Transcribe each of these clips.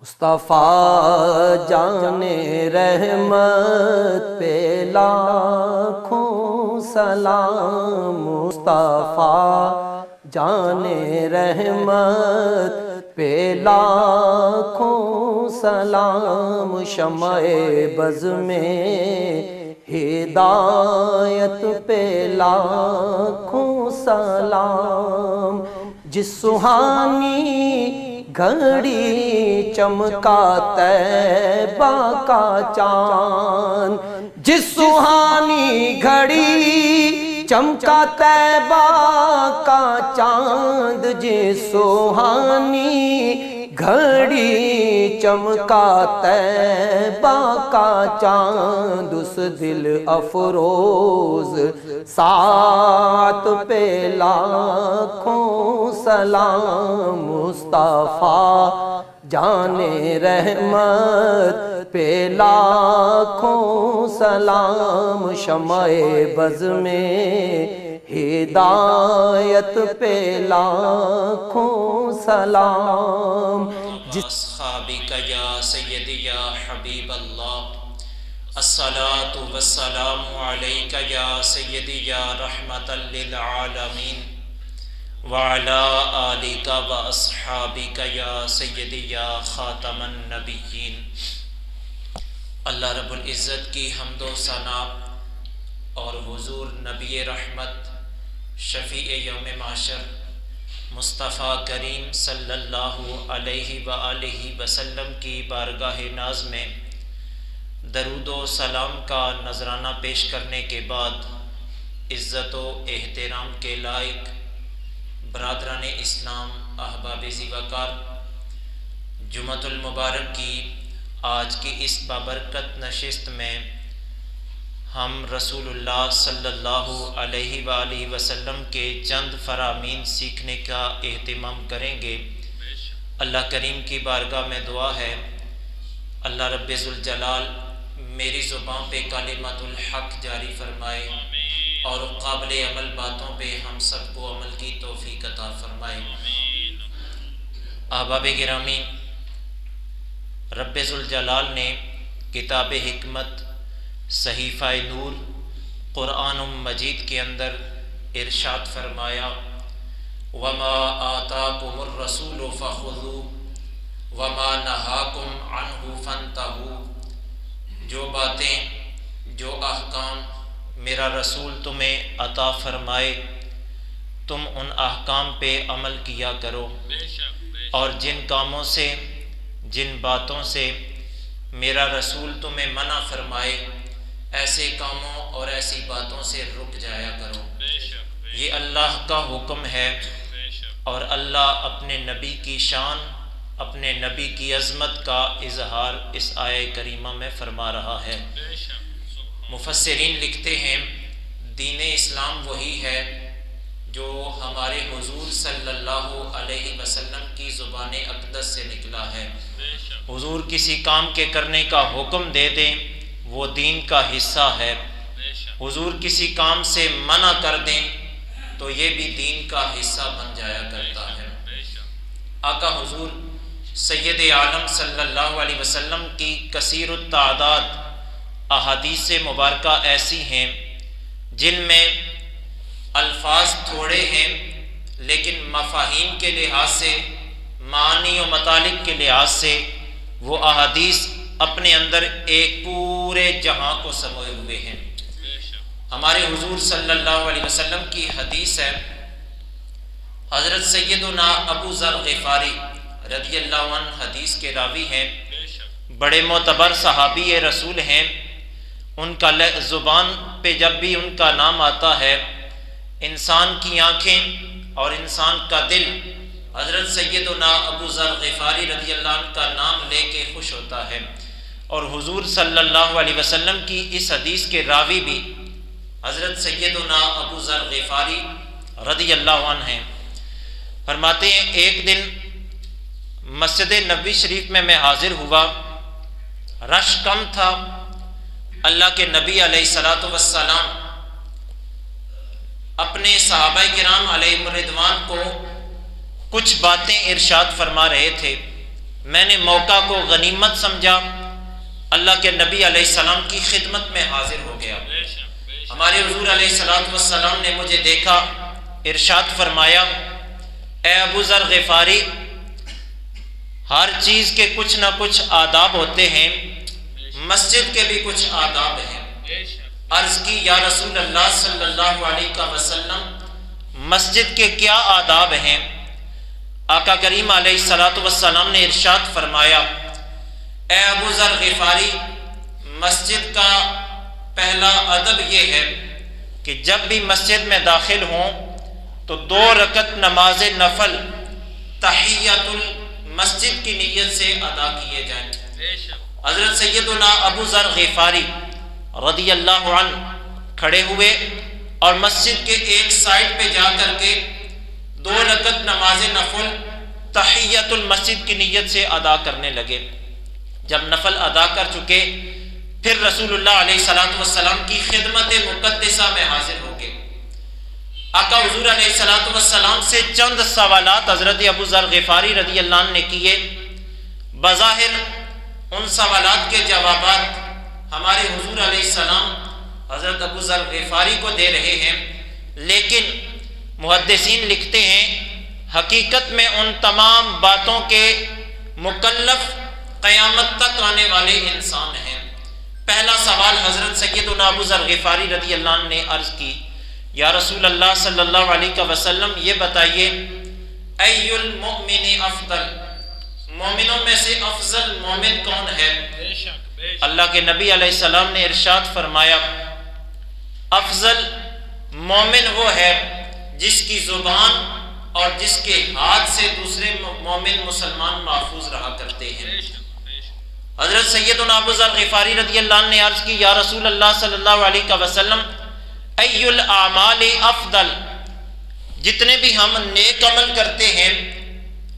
مصطفیٰ جان رحمت پہ لاکھوں سلام، مصطفیٰ جان رحمت پہ لاکھوں سلام، شمع بز میں ہدایت پہ لاکھوں سلام، جس سہانی گھڑی چمکا طیبہ کا چاند، جس سہانی گھڑی چمکا طیبہ کا چاند، جس سہانی گھڑی چمکا طیبہ کا چاند، اس دل افروز ساعت پہ لاکھوں سلام، مصطفیٰ جان رحمت پہ لاکھوں سلام، شمع بز میں ہدایت پہ لاکھوں سلام، اصحابک یا سیدی یا حبیب اللہ، الصلاۃ والسلام علیک یا سیدی یا رحمت للعالمین، وعلی آلک و اصحابک یا سیدی یا خاتم النبیین۔ اللہ رب العزت کی حمد و ثنا اور حضور نبی رحمت شفیع یوم محشر مصطفیٰ کریم صلی اللہ علیہ وآلہ وسلم کی بارگاہ ناز میں درود و سلام کا نذرانہ پیش کرنے کے بعد، عزت و احترام کے لائق برادران اسلام، احباب ذی وقار، جمعۃ المبارک کی آج کی اس بابرکت نشست میں ہم رسول اللہ صلی اللہ علیہ وآلہ وسلم کے چند فرامین سیکھنے کا اہتمام کریں گے۔ اللہ کریم کی بارگاہ میں دعا ہے، اللہ رب ذوالجلال میری زبان پہ کلمۃ الحق جاری فرمائے اور قابل عمل باتوں پہ ہم سب کو عمل کی توفیق عطا فرمائے۔ احباب گرامی، رب ذوالجلال نے کتاب حکمت صحیفہ نور قرآن مجید کے اندر ارشاد فرمایا، وَمَا آتَاكُمُ الرَّسُولُ فَخُذُوهُ وَمَا نَهَاكُمْ عَنْهُ فَانْتَهُوا، جو باتیں، جو احکام میرا رسول تمہیں عطا فرمائے تم ان احکام پہ عمل کیا کرو، اور جن کاموں سے، جن باتوں سے میرا رسول تمہیں منع فرمائے ایسے کاموں اور ایسی باتوں سے رک جایا کرو۔ یہ اللہ کا حکم ہے، اور اللہ اپنے نبی کی شان، اپنے نبی کی عظمت کا اظہار اس آیہ کریمہ میں فرما رہا ہے۔ مفسرین لکھتے ہیں دین اسلام وہی ہے جو ہمارے حضور صلی اللہ علیہ وسلم کی زبان اقدس سے نکلا ہے۔ حضور کسی کام کے کرنے کا حکم دے دیں وہ دین کا حصہ ہے، حضور کسی کام سے منع کر دیں تو یہ بھی دین کا حصہ بن جایا کرتا ہے۔ آقا حضور سید عالم صلی اللہ علیہ وسلم کی کثیر التعداد احادیث مبارکہ ایسی ہیں جن میں الفاظ تھوڑے ہیں لیکن مفاہیم کے لحاظ سے، معانی و مطالب کے لحاظ سے وہ احادیث اپنے اندر ایک پورے جہاں کو سموئے ہوئے ہیں۔ ہمارے حضور صلی اللہ علیہ وسلم کی حدیث ہے، حضرت سیدنا ابو ذر غفاری رضی اللہ عنہ حدیث کے راوی ہیں، بڑے معتبر صحابی رسول ہیں۔ ان کا زبان پہ جب بھی ان کا نام آتا ہے انسان کی آنکھیں اور انسان کا دل حضرت سیدنا ابو ذر غفاری رضی اللہ عنہ کا نام لے کے خوش ہوتا ہے، اور حضور صلی اللہ علیہ وسلم کی اس حدیث کے راوی بھی حضرت سیدنا ابو ذر غفاری رضی اللہ عنہ ہیں۔ فرماتے ہیں ایک دن مسجد نبوی شریف میں حاضر ہوا، رش کم تھا، اللہ کے نبی علیہ السلام اپنے صحابہ کرام علیہم الرضوان کو کچھ باتیں ارشاد فرما رہے تھے۔ میں نے موقع کو غنیمت سمجھا، اللہ کے نبی علیہ السلام کی خدمت میں حاضر ہو گیا۔ ہمارے حضور علیہ السلام نے مجھے دیکھا، ارشاد فرمایا، اے ابو ذر غفاری، ہر چیز کے کچھ نہ کچھ آداب ہوتے ہیں، مسجد کے بھی کچھ آداب ہیں۔ عرض کی، یا رسول اللہ صلی اللہ علیہ وسلم، مسجد کے کیا آداب ہیں؟ آقا کریم علیہ السلام نے ارشاد فرمایا، اے ابو ذر غفاری، مسجد کا پہلا ادب یہ ہے کہ جب بھی مسجد میں داخل ہوں تو 2 رکعت نماز نفل تحیۃ المسجد کی نیت سے ادا کیے جائیں۔ حضرت سیدنا ابو ذر غفاری رضی اللہ عنہ کھڑے ہوئے اور مسجد کے ایک سائڈ پہ جا کر کے 2 رکعت نماز نفل تحیۃ المسجد کی نیت سے ادا کرنے لگے۔ جب نفل ادا کر چکے، پھر رسول اللہ علیہ السلام کی خدمت مقدسہ میں حاضر ہو گئے۔ آقا حضور علیہ السلام سے چند سوالات حضرت ابو ذر غفاری رضی اللہ عنہ نے کیے۔ بظاہر ان سوالات کے جوابات ہمارے حضور علیہ السلام حضرت ابو ذر غفاری کو دے رہے ہیں، لیکن محدثین لکھتے ہیں حقیقت میں ان تمام باتوں کے مکلف قیامت تک آنے والے انسان ہیں۔ پہلا سوال حضرت سیدنا ابو ذر غفاری رضی اللہ عنہ نے عرض کی، یا رسول اللہ صلی اللہ علیہ وسلم، یہ بتائیے، ای المؤمن افضل، مومنوں میں سے افضل مومن کون ہے؟ اللہ کے نبی علیہ السلام نے ارشاد فرمایا، افضل مومن وہ ہے جس کی زبان اور جس کے ہاتھ سے دوسرے مومن مسلمان محفوظ رہا کرتے ہیں۔ حضرت سیدنا ابو ذر غفاری رضی اللہ عنہ نے عرض کی، یا رسول اللہ صلی اللہ علیہ وسلم، ای الاعمال افضل، جتنے بھی ہم نیک عمل کرتے ہیں،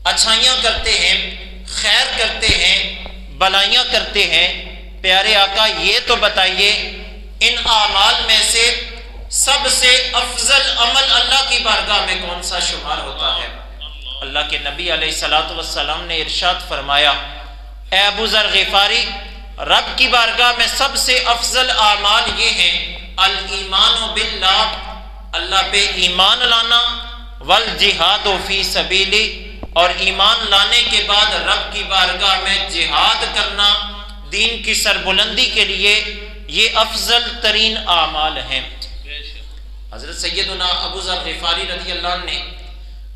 اچھائیاں کرتے ہیں، خیر کرتے ہیں، بلائیاں کرتے ہیں، پیارے آقا یہ تو بتائیے ان اعمال میں سے سب سے افضل عمل اللہ کی بارگاہ میں کون سا شمار ہوتا ہے؟ اللہ کے نبی علیہ السلام نے ارشاد فرمایا، اے ابو ذر غفاری، رب کی بارگاہ میں سب سے افضل اعمال یہ ہیں، الایمان باللہ، اللہ پہ ایمان لانا، والجہاد فی سبیلی، اور ایمان لانے کے بعد رب کی بارگاہ میں جہاد کرنا دین کی سربلندی کے لیے، یہ افضل ترین اعمال ہیں۔ حضرت سیدنا ابو ذر غفاری رضی اللہ عنہ نے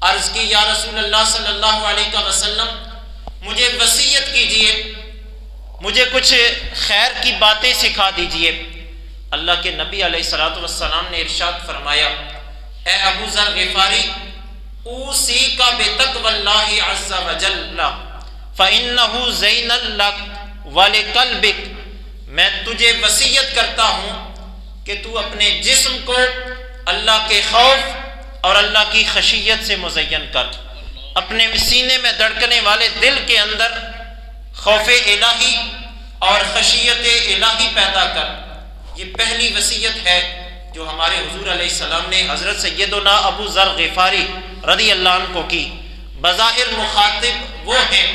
عرض کی، یا رسول اللہ صلی اللہ علیہ وسلم، مجھے وصیت کیجئے، مجھے کچھ خیر کی باتیں سکھا دیجئے۔ اللہ کے نبی علیہ السلام نے ارشاد فرمایا، اے ابو ذر غفاری، اوصیک بتقوی اللہ عز وجل فإنہ زین لک ولقلبک، میں تجھے وصیت کرتا ہوں کہ تو اپنے جسم کو اللہ کے خوف اور اللہ کی خشیت سے مزین کر، اپنے سینے میں دھڑکنے والے دل کے اندر خوف الہی اور خشیت الہی پیدا کر۔ یہ پہلی وصیت ہے جو ہمارے حضور علیہ السلام نے حضرت سیدنا ابو ذر غفاری رضی اللہ عنہ کو کی۔ بظاہر مخاطب وہ ہیں،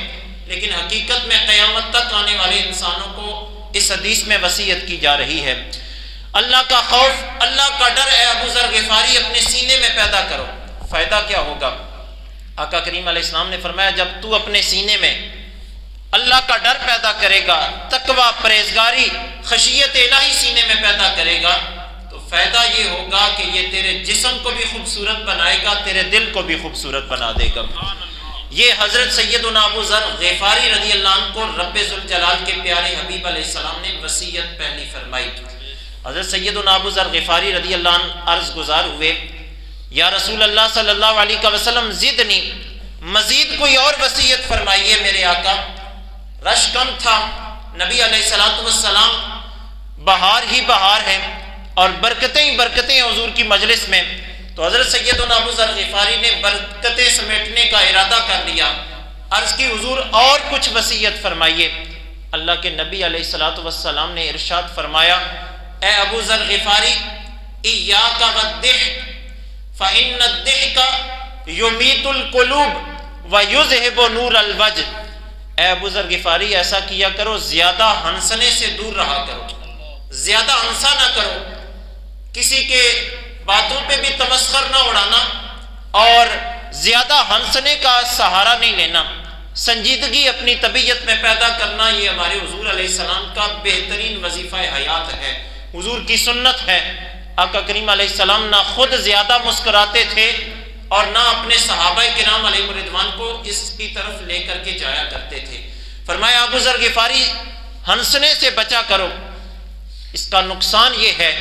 لیکن حقیقت میں قیامت تک آنے والے انسانوں کو اس حدیث میں وصیت کی جا رہی ہے۔ اللہ کا خوف، اللہ کا ڈر اے ابو ذر غفاری اپنے سینے میں پیدا کرو۔ فائدہ کیا ہوگا؟ آقا کریم علیہ السلام نے فرمایا، جب تو اپنے سینے میں اللہ کا ڈر پیدا کرے گا، تقوی، پرہیزگاری، خشیت الہی سینے میں پیدا کرے گا، تو فائدہ یہ ہوگا کہ یہ تیرے جسم کو بھی خوبصورت بنائے گا، تیرے دل کو بھی خوبصورت بنا دے گا۔ یہ حضرت سیدنا ابو ذر غفاری رضی اللہ عنہ کو رب ذوالجلال کے پیارے حبیب علیہ السلام نے وصیت پہلی فرمائی۔ حضرت سیدنا ابو ذر غفاری رضی اللہ عنہ عرض گزار ہوئے، یا رسول اللہ صلی اللہ علیہ وسلم، زدنی، مزید کوئی اور وصیت فرمائیے میرے آقا۔ رش کم تھا، نبی علیہ السلام بہار ہی بہار ہے اور برکتیں ہی برکتیں حضور کی مجلس میں، تو حضرت سیدنا ابو ذر غفاری نے برکتیں سمیٹنے کا ارادہ کر لیا۔ عرض کی، حضور اور کچھ وصیت فرمائیے۔ اللہ کے نبی علیہ السلام نے ارشاد فرمایا، اے ابو ذر غفاری، ایاک والضحک فإن الضحک یمیت القلوب ویذہب نور الوجہ، اے ابو ذر غفاری ایسا کیا کرو، زیادہ ہنسنے سے دور رہا کرو، زیادہ ہنسا نہ کرو، کسی کے باتوں پہ بھی تمسخر نہ اڑانا اور زیادہ ہنسنے کا سہارا نہیں لینا، سنجیدگی اپنی طبیعت میں پیدا کرنا، یہ ہمارے حضور علیہ السلام کا بہترین وظیفہ حیات ہے، حضور کی سنت ہے۔ آقا کریم علیہ السلام نہ خود زیادہ مسکراتے تھے اور نہ اپنے صحابہ کرام علیہ رضوان کو اس کی طرف لے کر کے جایا کرتے تھے۔ فرمایا ابو ذر غفاری ہنسنے سے بچا کرو، اس کا نقصان یہ ہے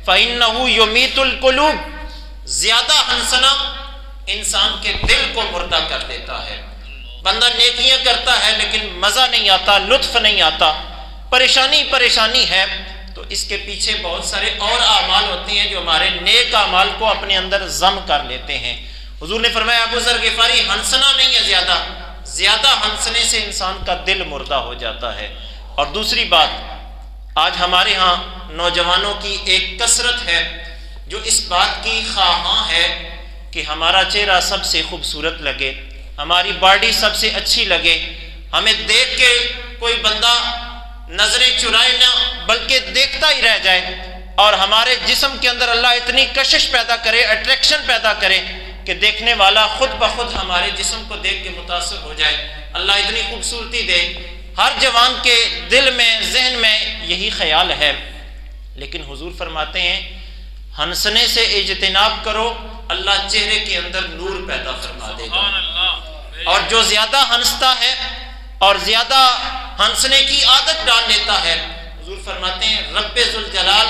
فَإِنَّهُ يُمِيتُ الْقُلُوبِ، زیادہ ہنسنا انسان کے دل کو مردہ کر دیتا ہے۔ بندہ نیکیاں کرتا ہے لیکن مزہ نہیں آتا، لطف نہیں آتا، پریشانی ہے، تو اس کے پیچھے بہت سارے اور اعمال ہوتے ہیں جو ہمارے نیک اعمال کو اپنے اندر ضم کر لیتے ہیں۔ حضور نے فرمایا ابو ذر غفاری ہنسنا نہیں ہے، زیادہ ہنسنے سے انسان کا دل مردہ ہو جاتا ہے۔ اور دوسری بات، آج ہمارے ہاں نوجوانوں کی ایک کثرت ہے جو اس بات کی خواہاں ہے کہ ہمارا چہرہ سب سے خوبصورت لگے، ہماری باڈی سب سے اچھی لگے، ہمیں دیکھ کے کوئی بندہ نظریں چرائے نہ بلکہ دیکھتا ہی رہ جائے، اور ہمارے جسم کے اندر اللہ اتنی کشش پیدا کرے، اٹریکشن پیدا کرے کہ دیکھنے والا خود بخود ہمارے جسم کو دیکھ کے متاثر ہو جائے۔ اللہ اتنی خوبصورتی دے، ہر جوان کے دل میں ذہن میں یہی خیال ہے، لیکن حضور فرماتے ہیں ہنسنے سے اجتناب کرو، اللہ چہرے کے اندر نور پیدا فرما دے گا۔ اور جو زیادہ ہنستا ہے اور زیادہ ہنسنے کی عادت ڈال لیتا ہے، حضور فرماتے ہیں رب ذوالجلال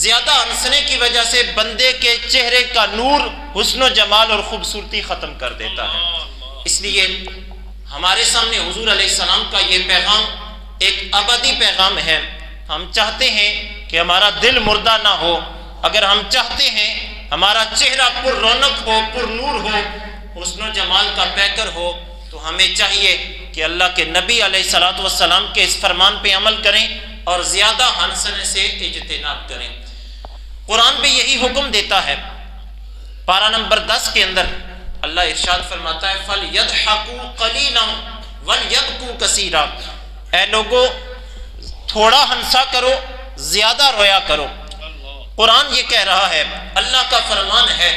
زیادہ ہنسنے کی وجہ سے بندے کے چہرے کا نور، حسن و جمال اور خوبصورتی ختم کر دیتا ہے۔ اس لیے ہمارے سامنے حضور علیہ السلام کا یہ پیغام ایک ابدی پیغام ہے۔ ہم چاہتے ہیں کہ ہمارا دل مردہ نہ ہو، اگر ہم چاہتے ہیں ہمارا چہرہ پر رونق ہو، پر نور ہو، حسن و جمال کا پیکر ہو، تو ہمیں چاہیے کہ اللہ کے نبی علیہ السلام کے اس فرمان پہ عمل کریں اور زیادہ ہنسنے سے اجتناب کریں۔ قرآن بھی یہی حکم دیتا ہے۔ پارہ نمبر 10 کے اندر اللہ ارشاد فرماتا ہے فَلْيَضْحَكُوا قَلِيلًا وَلْيَبْكُوا كَثِيرًا، اے لوگو تھوڑا ہنسا کرو، زیادہ رویا کرو۔ قرآن یہ کہہ رہا ہے، اللہ کا فرمان ہے،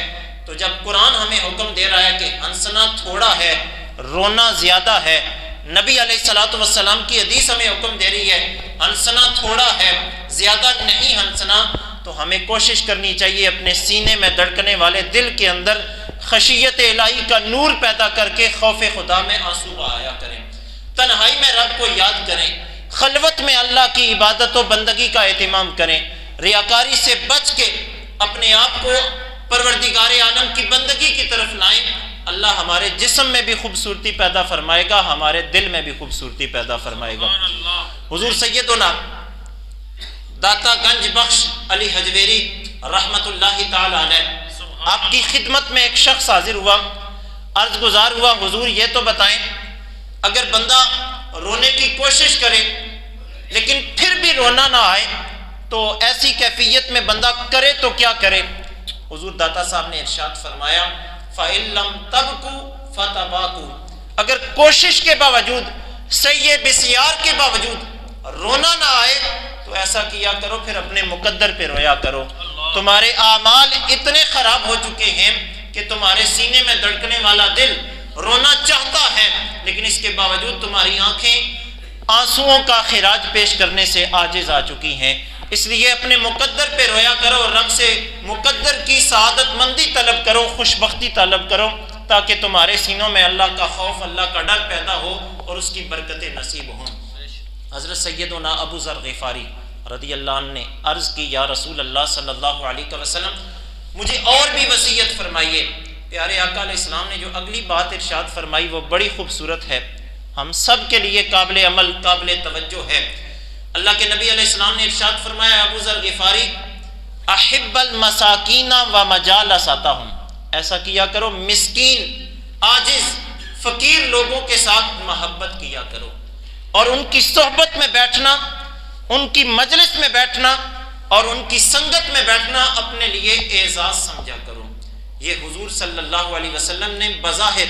تو جب قرآن ہمیں حکم دے رہا ہے کہ ہنسنا تھوڑا ہے، رونا زیادہ ہے، نبی علیہ السلام کی حدیث ہمیں حکم دے رہی ہے ہنسنا تھوڑا ہے، زیادہ نہیں ہنسنا، تو ہمیں کوشش کرنی چاہیے اپنے سینے میں دھڑکنے والے دل کے اندر خشیت الہی کا نور پیدا کر کے خوف خدا میں آنسو بہایا کریں، تنہائی میں رب کو یاد کریں، خلوت میں اللہ کی عبادت و بندگی کا اہتمام کریں، ریاکاری سے بچ کے اپنے آپ کو پروردگار عالم کی بندگی کی طرف لائیں۔ اللہ ہمارے جسم میں بھی خوبصورتی پیدا فرمائے گا، ہمارے دل میں بھی خوبصورتی پیدا فرمائے گا۔ حضور سیدنا داتا گنج بخش علی حجویری رحمت اللہ تعالی علیہ، آپ کی خدمت میں ایک شخص حاضر ہوا، عرض گزار ہوا حضور یہ تو بتائیں اگر بندہ رونے کی کوشش کرے لیکن پھر بھی رونا نہ آئے تو ایسی کیفیت میں بندہ کرے تو کیا کرے؟ حضور داتا صاحب نے ارشاد فرمایا فَإِن لَمْ تَبْكُوا فَتَبَاكُوا، اگر کوشش کے باوجود، سعی بسیار کے باوجود رونا نہ آئے تو ایسا کیا کرو پھر اپنے مقدر پہ رویا کرو۔ تمہارے اعمال اتنے خراب ہو چکے ہیں کہ تمہارے سینے میں دھڑکنے والا دل رونا چاہتا ہے لیکن اس کے باوجود تمہاری آنکھیں آنسوؤں کا خراج پیش کرنے سے عاجز آ چکی ہیں۔ اس لیے اپنے مقدر پہ رویا کرو اور رب سے مقدر کی سعادت مندی طلب کرو، خوشبختی طلب کرو، تاکہ تمہارے سینوں میں اللہ کا خوف، اللہ کا ڈر پیدا ہو اور اس کی برکتیں نصیب ہوں۔ حضرت سیدنا ابو ذر غفاری رضی اللہ عنہ نے عرض کی یا رسول اللہ صلی اللہ علیہ وسلم مجھے اور بھی وصیت فرمائیے۔ پیارے آقا علیہ السلام نے جو اگلی بات ارشاد فرمائی وہ بڑی خوبصورت ہے، ہم سب کے لیے قابل عمل، قابل توجہ ہے۔ اللہ کے نبی علیہ السلام نے ارشاد فرمایا ابو ذر غفاری احب المساکین و مجالستہم، ایسا کیا کرو مسکین، عاجز، فقیر لوگوں کے ساتھ محبت کیا کرو اور ان کی صحبت میں بیٹھنا، ان کی مجلس میں بیٹھنا اور ان کی سنگت میں بیٹھنا اپنے لیے اعزاز سمجھا کرو۔ یہ حضور صلی اللہ علیہ وسلم نے بظاہر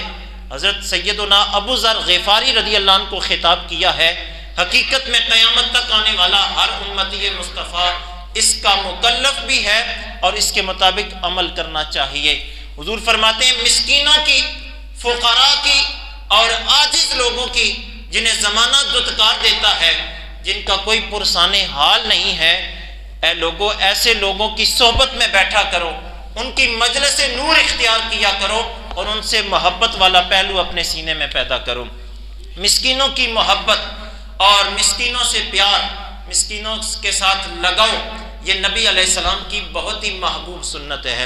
حضرت سیدنا ابو ذر غفاری رضی اللہ عنہ کو خطاب کیا ہے، حقیقت میں قیامت تک آنے والا ہر امتی مصطفیٰ اس کا مکلف بھی ہے اور اس کے مطابق عمل کرنا چاہیے۔ حضور فرماتے ہیں مسکینوں کی، فقراء کی اور عاجز لوگوں کی، جنہیں زمانہ دتکار دیتا ہے، جن کا کوئی پرسان حال نہیں ہے، اے لوگوں ایسے لوگوں کی صحبت میں بیٹھا کرو، ان کی مجلس نور اختیار کیا کرو اور ان سے محبت والا پہلو اپنے سینے میں پیدا کرو۔ مسکینوں کی محبت اور مسکینوں سے پیار، مسکینوں کے ساتھ لگاؤ، یہ نبی علیہ السلام کی بہت ہی محبوب سنت ہے۔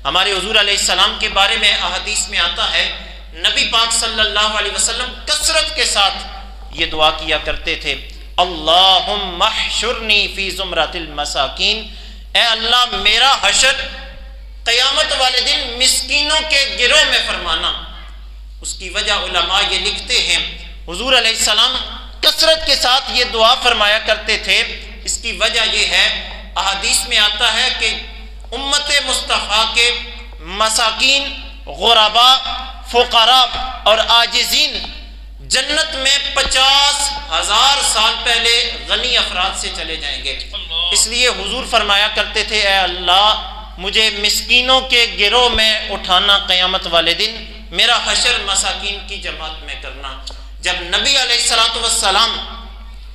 ہمارے حضور علیہ السلام کے بارے میں احادیث میں آتا ہے، نبی پاک صلی اللہ علیہ وسلم کثرت کے ساتھ یہ دعا کیا کرتے تھے، اللہم احشرنی فی زمرۃ المساکین، اے اللہ میرا حشر قیامت والے دن مسکینوں کے گروہ میں فرمانا۔ اس کی وجہ علماء یہ لکھتے ہیں، حضور علیہ السلام کثرت کے ساتھ یہ دعا فرمایا کرتے تھے، اس کی وجہ یہ ہے، احادیث میں آتا ہے کہ امت مصطفیٰ کے مساکین، غرباء، فقراء اور عاجزین جنت میں 50,000 سال پہلے غنی افراد سے چلے جائیں گے۔ اس لیے حضور فرمایا کرتے تھے، اے اللہ مجھے مسکینوں کے گروہ میں اٹھانا قیامت والے دن، میرا حشر مساکین کی جماعت میں کرنا۔ جب نبی علیہ السلام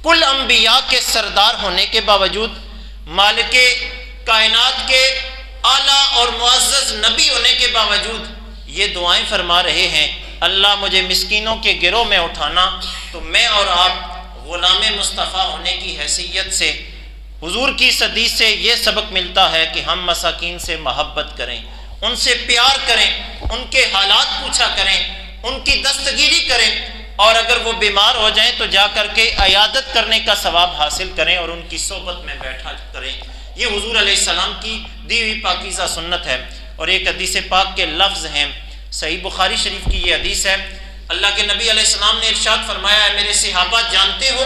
کل انبیاء کے سردار ہونے کے باوجود، مالک کائنات کے اعلیٰ اور معزز نبی ہونے کے باوجود یہ دعائیں فرما رہے ہیں، اللہ مجھے مسکینوں کے گروہ میں اٹھانا، تو میں اور آپ غلام مصطفیٰ ہونے کی حیثیت سے حضور کی حدیث سے یہ سبق ملتا ہے کہ ہم مساکین سے محبت کریں، ان سے پیار کریں، ان کے حالات پوچھا کریں، ان کی دستگیری کریں، اور اگر وہ بیمار ہو جائیں تو جا کر کے عیادت کرنے کا ثواب حاصل کریں اور ان کی صحبت میں بیٹھا کریں۔ یہ حضور علیہ السلام کی دی ہوئی پاکیزہ سنت ہے۔ اور ایک حدیث پاک کے لفظ ہیں، صحیح بخاری شریف کی یہ حدیث ہے، اللہ کے نبی علیہ السلام نے ارشاد فرمایا، ہے میرے صحابہ جانتے ہو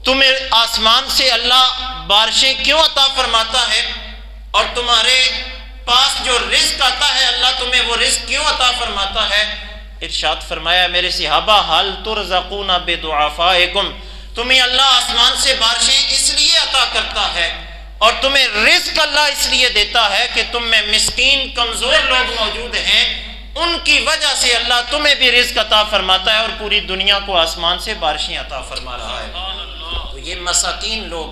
تمہیں آسمان سے اللہ بارشیں کیوں عطا فرماتا ہے، اور تمہارے پاس جو رزق آتا ہے اللہ تمہیں وہ رزق کیوں عطا فرماتا ہے؟ ارشاد فرمایا، میرے صحابہ حل ترزقون بدعفائکم، تمہیں اللہ آسمان سے بارشیں اس لیے عطا کرتا ہے اور تمہیں رزق اللہ اس لیے دیتا ہے کہ تم میں مسکین کمزور لوگ موجود ہیں، ان کی وجہ سے اللہ تمہیں بھی رزق عطا فرماتا ہے اور پوری دنیا کو آسمان سے بارشیں عطا فرما رہا ہے۔ تو یہ مساکین لوگ،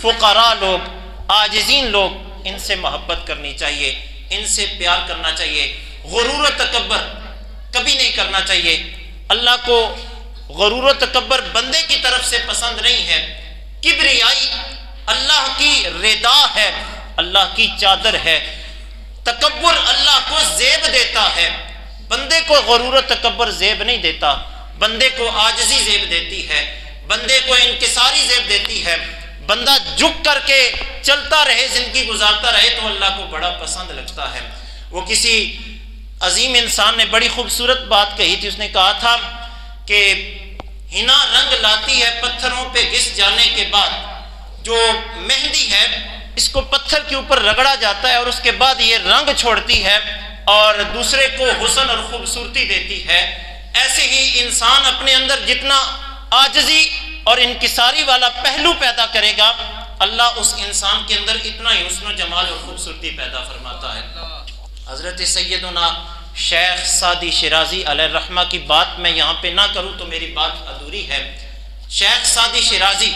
فقراء لوگ، عاجزین لوگ، ان سے محبت کرنی چاہیے، ان سے پیار کرنا چاہیے۔ غرور و تکبر کبھی نہیں کرنا چاہیے۔ اللہ کو غرور و تکبر بندے کی طرف سے پسند نہیں ہے۔ کبریائی اللہ کی ردا ہے، اللہ کی چادر ہے۔ تکبر اللہ کو زیب دیتا ہے، بندے کو غرور و تکبر زیب نہیں دیتا، بندے کو عاجزی زیب دیتی ہے، بندے کو انکساری زیب دیتی ہے۔ بندہ جھک کر کے چلتا رہے، زندگی گزارتا رہے تو اللہ کو بڑا پسند لگتا ہے۔ وہ کسی عظیم انسان نے بڑی خوبصورت بات کہی تھی، اس نے کہا تھا کہ ہنا رنگ لاتی ہے پتھروں پہ گھس جانے کے بعد، جو مہندی ہے اس کو پتھر کے اوپر رگڑا جاتا ہے اور اس کے بعد یہ رنگ چھوڑتی ہے اور دوسرے کو حسن اور خوبصورتی دیتی ہے۔ ایسے ہی انسان اپنے اندر جتنا عاجزی اور انکساری والا پہلو پیدا کرے گا، اللہ اس انسان کے اندر اتنا ہی حسن و جمال اور خوبصورتی پیدا فرماتا ہے۔ حضرت سیدنا شیخ سعدی شیرازی علیہ الرحمہ کی بات میں یہاں پہ نہ کروں تو میری بات ادھوری ہے۔ شیخ سعدی شیرازی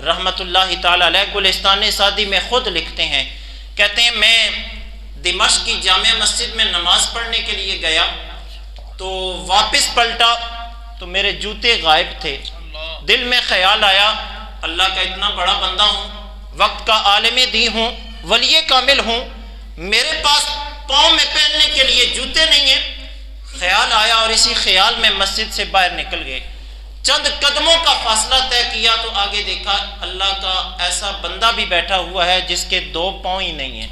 رحمت اللہ تعالی علیہ گلستان سعدی میں خود لکھتے ہیں، کہتے ہیں میں دمشق کی جامع مسجد میں نماز پڑھنے کے لیے گیا تو واپس پلٹا تو میرے جوتے غائب تھے۔ دل میں خیال آیا اللہ کا اتنا بڑا بندہ ہوں، وقت کا عالم دین ہوں، ولی کامل ہوں، میرے پاس پاؤں میں پہننے کے لیے جوتے نہیں ہیں۔ خیال آیا اور اسی خیال میں مسجد سے باہر نکل گئے۔ چند قدموں کا فاصلہ طے کیا تو آگے دیکھا اللہ کا ایسا بندہ بھی بیٹھا ہوا ہے جس کے 2 پاؤں ہی نہیں ہیں۔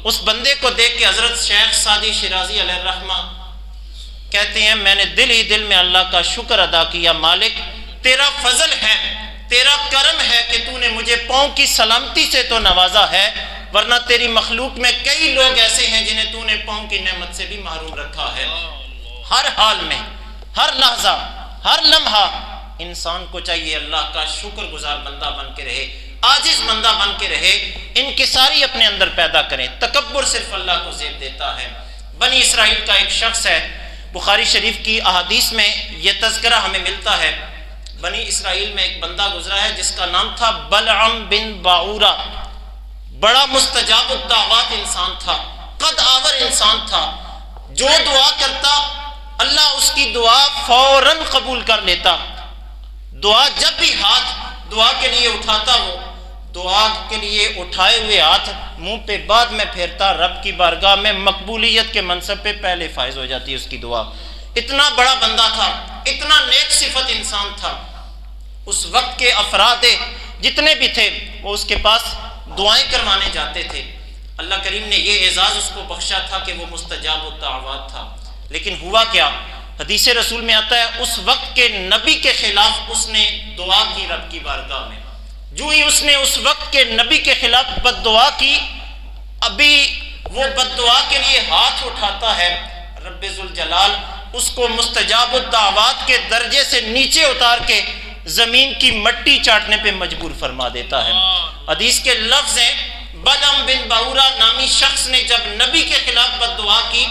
اس بندے کو دیکھ کے حضرت شیخ سعدی شیرازی علیہ الرحمہ کہتے ہیں میں نے دل ہی دل میں اللہ کا شکر ادا کیا، مالک تیرا فضل ہے، تیرا کرم ہے کہ تو نے مجھے پاؤں کی سلامتی سے تو نوازا ہے، ورنہ تیری مخلوق میں کئی لوگ ایسے ہیں جنہیں تو نے پاؤں کی نعمت سے بھی محروم رکھا ہے۔ ہر حال میں، ہر لحظہ، ہر لمحہ انسان کو چاہیے اللہ کا شکر گزار بندہ بن کے رہے، عاجز بندہ بن کے رہے، انکساری اپنے اندر پیدا کریں۔ تکبر صرف اللہ کو زیب دیتا ہے۔ بنی اسرائیل کا ایک شخص ہے، بخاری شریف کی احادیث میں یہ تذکرہ ہمیں ملتا ہے، بنی اسرائیل میں ایک بندہ گزرا ہے جس کا نام تھا بلعم بن باعورہ، بڑا مستجاب الدعوات انسان تھا، قد آور انسان تھا، جو دعا کرتا اللہ اس کی دعا فوراً قبول کر لیتا۔ دعا جب بھی ہاتھ دعا کے لیے اٹھاتا، وہ دعا کے لیے اٹھائے ہوئے ہاتھ منہ پہ بعد میں پھیرتا، رب کی بارگاہ میں مقبولیت کے منصب پہ پہلے فائز ہو جاتی اس کی دعا۔ اتنا بڑا بندہ تھا، اتنا نیک صفت انسان تھا۔ اس وقت کے افراد جتنے بھی تھے وہ اس کے پاس دعائیں کروانے جاتے تھے۔ اللہ کریم نے یہ اعزاز اس کو بخشا تھا کہ وہ مستجاب الدعوات تھا۔ لیکن ہوا کیا؟ حدیث رسول میں آتا ہے اس وقت کے نبی کے خلاف اس نے دعا کی رب کی بارگاہ میں۔ جو ہی اس نے اس وقت کے نبی کے خلاف بد دعا کی، ابھی وہ بد دعا کے لیے ہاتھ اٹھاتا ہے، رب ذوالجلال اس کو مستجاب الدعوات کے درجے سے نیچے اتار کے زمین کی مٹی چاٹنے پہ مجبور فرما دیتا ہے۔ حدیث کے لفظ ہیں بلعم بن باعورہ نامی شخص نے جب نبی کے خلاف بد دعا کی،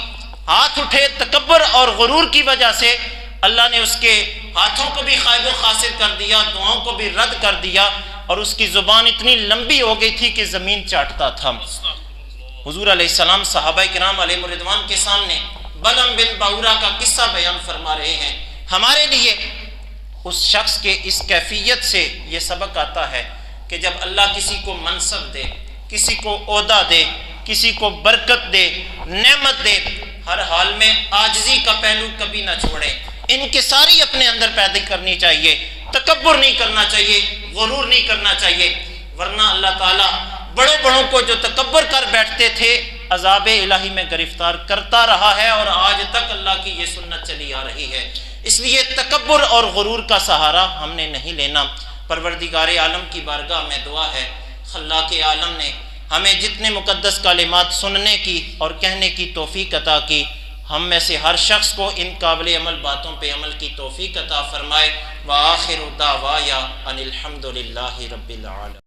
ہاتھ اٹھے، تکبر اور غرور کی وجہ سے اللہ نے اس کے ہاتھوں کو بھی خائب و خاسر کر دیا، دعاؤں کو بھی رد کر دیا، اور اس کی زبان اتنی لمبی ہو گئی تھی کہ زمین چاٹتا تھا۔ حضور علیہ السلام صحابہ کرام علیہ رضوان کے سامنے بلعم بن باعورہ کا قصہ بیان فرما رہے ہیں۔ ہمارے لیے اس شخص کے اس کیفیت سے یہ سبق آتا ہے کہ جب اللہ کسی کو منصب دے، کسی کو عہدہ دے، کسی کو برکت دے، نعمت دے، ہر حال میں عاجزی کا پہلو کبھی نہ چھوڑیں، انکساری اپنے اندر پیدا کرنی چاہیے، تکبر نہیں کرنا چاہیے، غرور نہیں کرنا چاہیے، ورنہ اللہ تعالیٰ بڑوں بڑوں کو جو تکبر کر بیٹھتے تھے عذاب الہی میں گرفتار کرتا رہا ہے، اور آج تک اللہ کی یہ سنت چلی آ رہی ہے۔ اس لیے تکبر اور غرور کا سہارا ہم نے نہیں لینا۔ پروردگار عالم کی بارگاہ میں دعا ہے، خلاق عالم نے ہمیں جتنے مقدس کلمات سننے کی اور کہنے کی توفیق عطا کی، ہم میں سے ہر شخص کو ان قابل عمل باتوں پہ عمل کی توفیق عطا فرمائے۔ وآخر دعوایا ان الحمد للہ رب العالمین۔